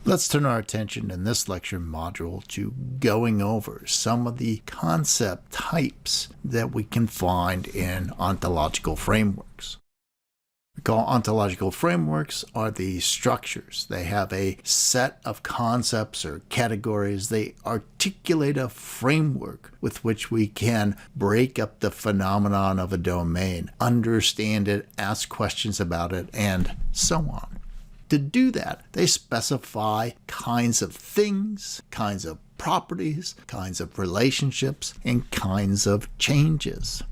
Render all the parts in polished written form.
Let's turn our attention in this lecture module to going over some of the concept types that we can find in ontological frameworks. We call ontological frameworks are the structures. They have a set of concepts or categories. They articulate a framework with which we can break up the phenomenon of a domain, understand it, ask questions about it, and so on. To do that, they specify kinds of things, kinds of properties, kinds of relationships, and kinds of changes.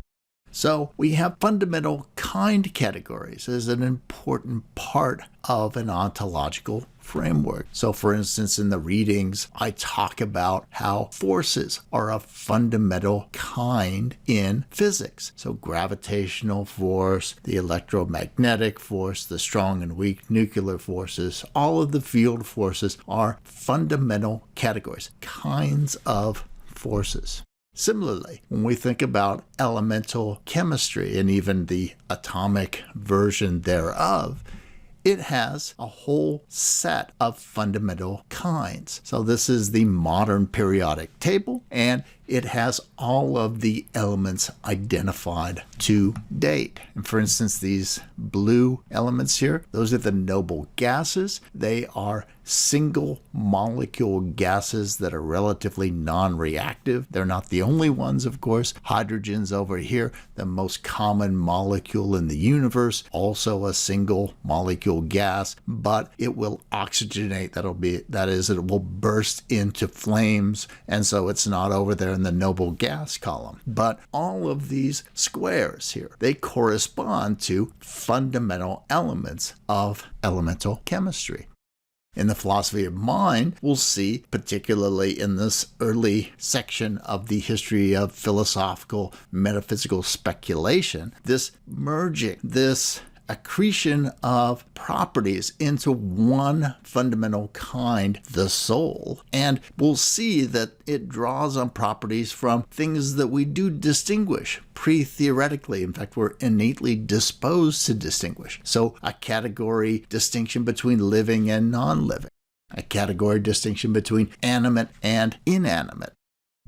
So we have fundamental kind categories as an important part of an ontological framework. So for instance, in the readings, I talk about how forces are a fundamental kind in physics. So gravitational force, the electromagnetic force, the strong and weak nuclear forces, all of the field forces are fundamental categories, kinds of forces. Similarly, when we think about elemental chemistry and even the atomic version thereof, it has a whole set of fundamental kinds. So this is the modern periodic table, and it has all of the elements identified to date. And for instance, these blue elements here, those are the noble gases. They are single molecule gases that are relatively non-reactive. They're not the only ones, of course. Hydrogen's over here, the most common molecule in the universe, also a single molecule gas, but it will oxygenate. That is, it will burst into flames, and so it's not over there in the noble gas column. But all of these squares here, they correspond to fundamental elements of elemental chemistry. In the philosophy of mind, we'll see, particularly in this early section of the history of philosophical metaphysical speculation, this merging, this accretion of properties into one fundamental kind, the soul. And we'll see that it draws on properties from things that we do distinguish pre-theoretically. In fact, we're innately disposed to distinguish. So a category distinction between living and non-living, a category distinction between animate and inanimate,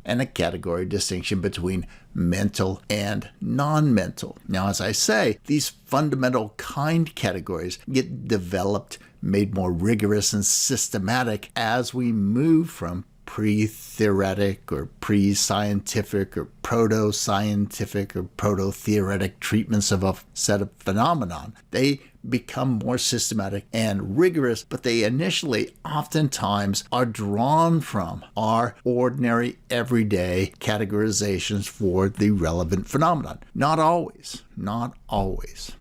and a category distinction between mental and non-mental. Now, as I say, these fundamental kind categories get developed, made more rigorous and systematic as we move from pre-theoretic or pre-scientific or proto-scientific or proto-theoretic treatments of a set of phenomenon. They become more systematic and rigorous, but they initially oftentimes are drawn from our ordinary everyday categorizations for the relevant phenomenon. Not always, not always.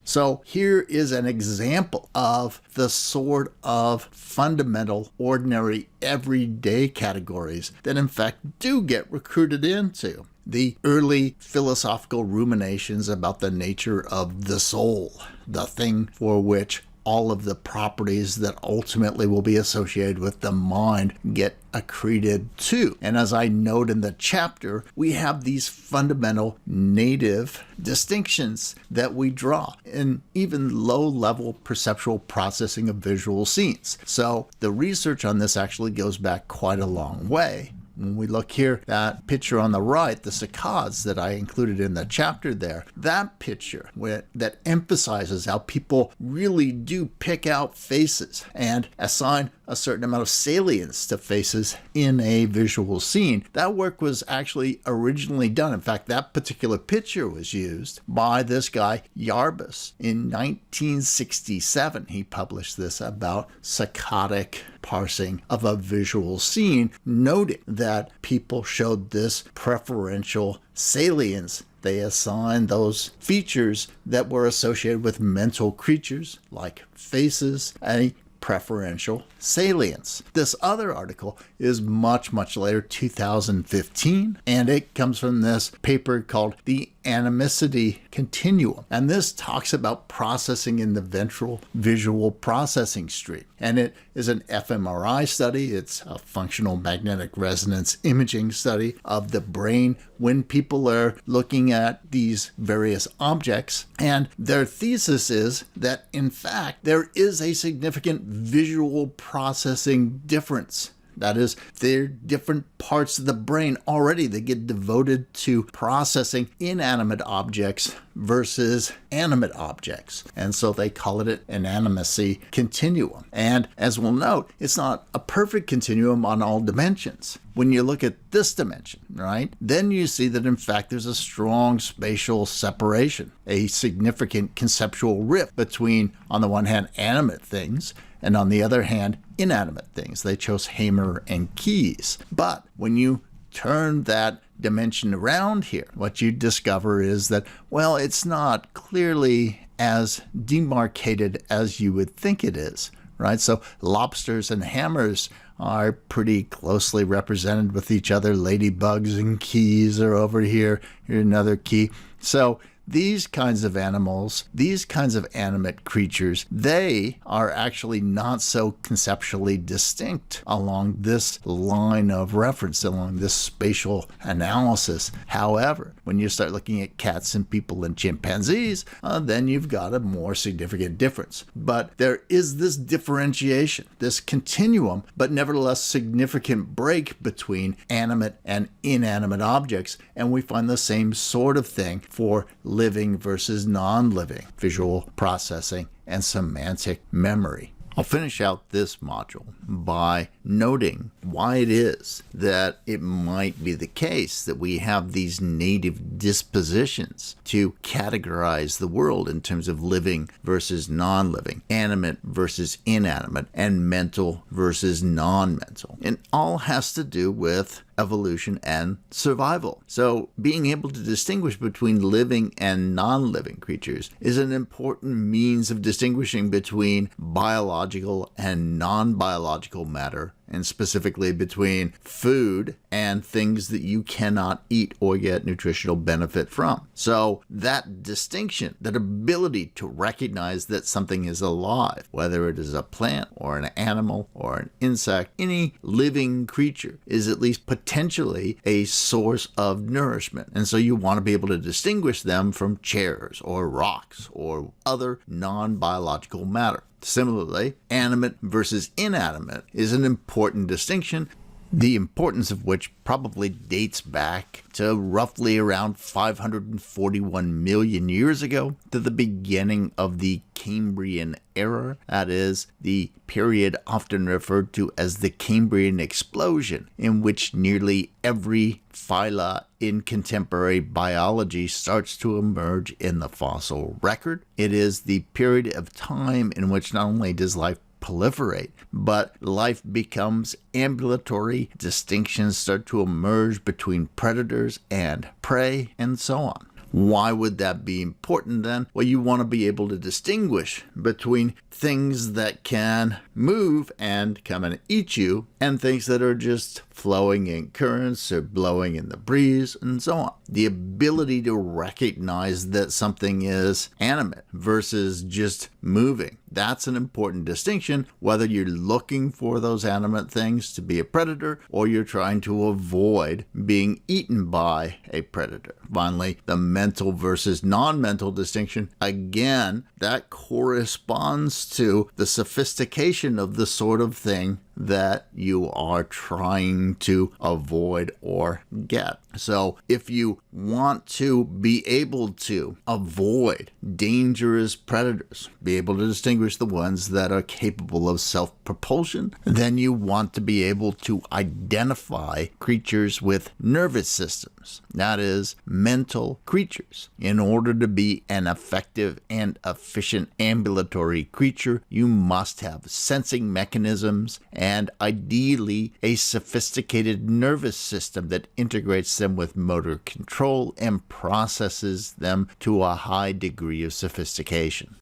So here is an example of the sort of fundamental, ordinary, everyday categories that in fact do get recruited into the early philosophical ruminations about the nature of the soul, the thing for which all of the properties that ultimately will be associated with the mind get accreted to. And as I note in the chapter, we have these fundamental native distinctions that we draw in even low-level perceptual processing of visual scenes. So the research on this actually goes back quite a long way. When we look here, that picture on the right, the saccades that I included in the chapter there, that picture that emphasizes how people really do pick out faces and assign a certain amount of salience to faces in a visual scene. That work was actually originally done. In fact, that particular picture was used by this guy, Yarbus. In 1967, he published this about saccadic parsing of a visual scene, noting that people showed this preferential salience. They assigned those features that were associated with mental creatures, like faces, a preferential salience. This other article is much, much later, 2015, and it comes from this paper called The animicity continuum. And this talks about processing in the ventral visual processing stream. And it is an fMRI study. It's a functional magnetic resonance imaging study of the brain when people are looking at these various objects. And their thesis is that, in fact, there is a significant visual processing difference. That is, there are different parts of the brain already that get devoted to processing inanimate objects versus animate objects. And so they call it an animacy continuum. And as we'll note, it's not a perfect continuum on all dimensions. When you look at this dimension, right, then you see that in fact there's a strong spatial separation, a significant conceptual rift between, on the one hand, animate things, and on the other hand, inanimate things. They chose Hamer and Keyes. But when you turn that dimension around here, what you discover is that, well, it's not clearly as demarcated as you would think it is, right? So lobsters and hammers are pretty closely represented with each other. Ladybugs and keys are over here. Here's another key. So these kinds of animals, these kinds of animate creatures, they are actually not so conceptually distinct along this line of reference, along this spatial analysis. However, when you start looking at cats and people and chimpanzees, then you've got a more significant difference. But there is this differentiation, this continuum, but nevertheless significant break between animate and inanimate objects. And we find the same sort of thing for living versus non-living visual processing and semantic memory. I'll finish out this module by noting why it is that it might be the case that we have these native dispositions to categorize the world in terms of living versus non-living, animate versus inanimate, and mental versus non-mental. It all has to do with evolution and survival. So being able to distinguish between living and non-living creatures is an important means of distinguishing between biological and non-biological matter, and specifically between food and things that you cannot eat or get nutritional benefit from. So that distinction, that ability to recognize that something is alive, whether it is a plant or an animal or an insect, any living creature is at least potentially a source of nourishment. And so you want to be able to distinguish them from chairs or rocks or other non-biological matter. Similarly, animate versus inanimate is an important distinction, the importance of which probably dates back to roughly around 541 million years ago, to the beginning of the Cambrian era. That is, the period often referred to as the Cambrian explosion, in which nearly every phyla in contemporary biology starts to emerge in the fossil record. It is the period of time in which not only does life proliferate, but life becomes ambulatory, distinctions start to emerge between predators and prey, and so on. Why would that be important then? Well, you want to be able to distinguish between things that can move and come and eat you and things that are just flowing in currents or blowing in the breeze and so on. The ability to recognize that something is animate versus just moving. That's an important distinction, whether you're looking for those animate things to be a predator or you're trying to avoid being eaten by a predator. Finally, the mental versus non-mental distinction, again, that corresponds to the sophistication of the sort of thing that you are trying to avoid or get. So if you want to be able to avoid dangerous predators, be able to distinguish the ones that are capable of self-propulsion, then you want to be able to identify creatures with nervous systems, that is, mental creatures. In order to be an effective and efficient ambulatory creature, you must have sensing mechanisms and ideally a sophisticated nervous system that integrates them with motor control and processes them to a high degree of sophistication.